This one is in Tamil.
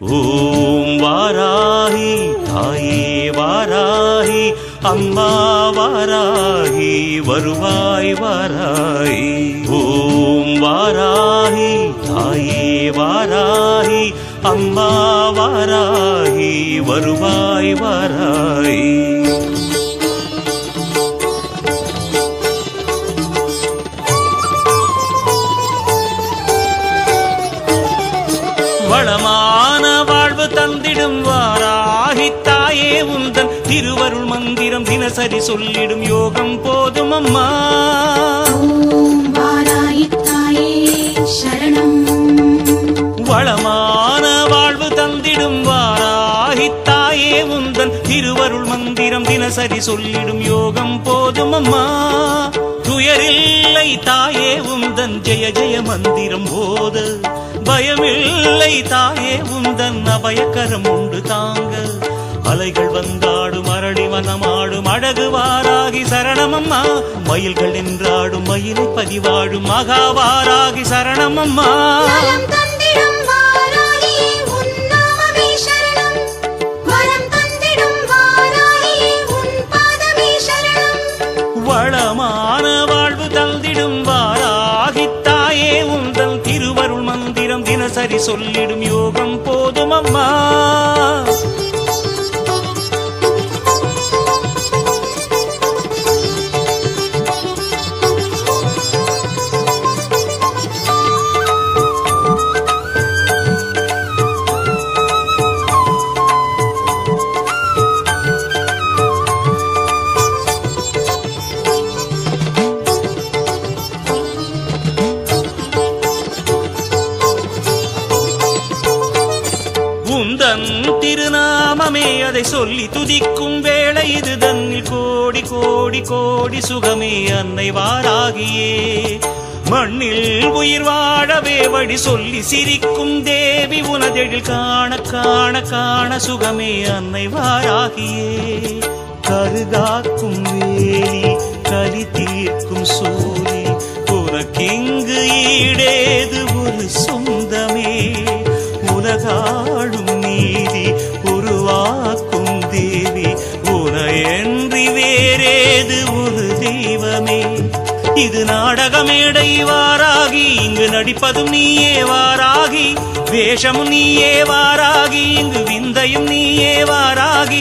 ஓம் வாராகி தாயே வாராகி அம்மா வாராகி வருவாய் வாராகி. ஓம் வாராகி தாயே வாராகி அம்மா வாராகி வருவாய் வாராகி. வளமான வாழ்வு தந்திடும் வாராகி தாயே உந்தன் திருவருள் மந்திரம் தினசரி சொல்லிடும் யோகம் போதும் அம்மா. ஓம் வாராகி தாயே சரணம். வளமான வாழ்வு தந்திடும் வாராகி தாயே உந்தன் திருவருள் மந்திரம் தினசரி சொல்லிடும் யோகம் போதும் அம்மா. துயரில்லை தாயே உந்தன் ஜெய ஜெய மந்திரம் போத, பயமில்லை தாயே உந்தன் அபயக்கரம் உண்டு தாங்க. அலைகள் வந்தாடும் அரளி வனமாடும் அழகு வாராகி சரணமம்மா. மயில்கள் நின்றாடும் மயிலை பதிவாடும் மகாவாராகி சரணமம்மா. வளமான வாழ்வு தந்திடும் வாராகி தாயே உந்தன் திருவருள் மந்திரம் தினசரி சொல்லிடும் யோகம் போதும் அம்மா. உந்தன் திருநாமமே அதை சொல்லி துதிக்கும் வேளை இது தன்னில் கோடி கோடி கோடி சுகமே அன்னை வாராகியே. மண்ணில் உயிர் வாழவே வழி சொல்லி சிரிக்கும் தேவி உனதெழில் காண காண காண சுகமே அன்னை வாராகியே. கருகாக்கும் வேலி கலி தீர்க்கும் சூரி உனக்கிங்கு ஈடேது ஒரு சொந்தமே. உலகாளும் நீதி உருவாக்கும் தேவி உனையன்றி வேறேது ஒரு தெய்வமே. இது நாடகமேடை வாராகி இங்கு நடிப்பதும் நீயே வாராகி. வேஷமும் நீயே வாராகி இங்கு விந்தையும் நீயே வாராகி.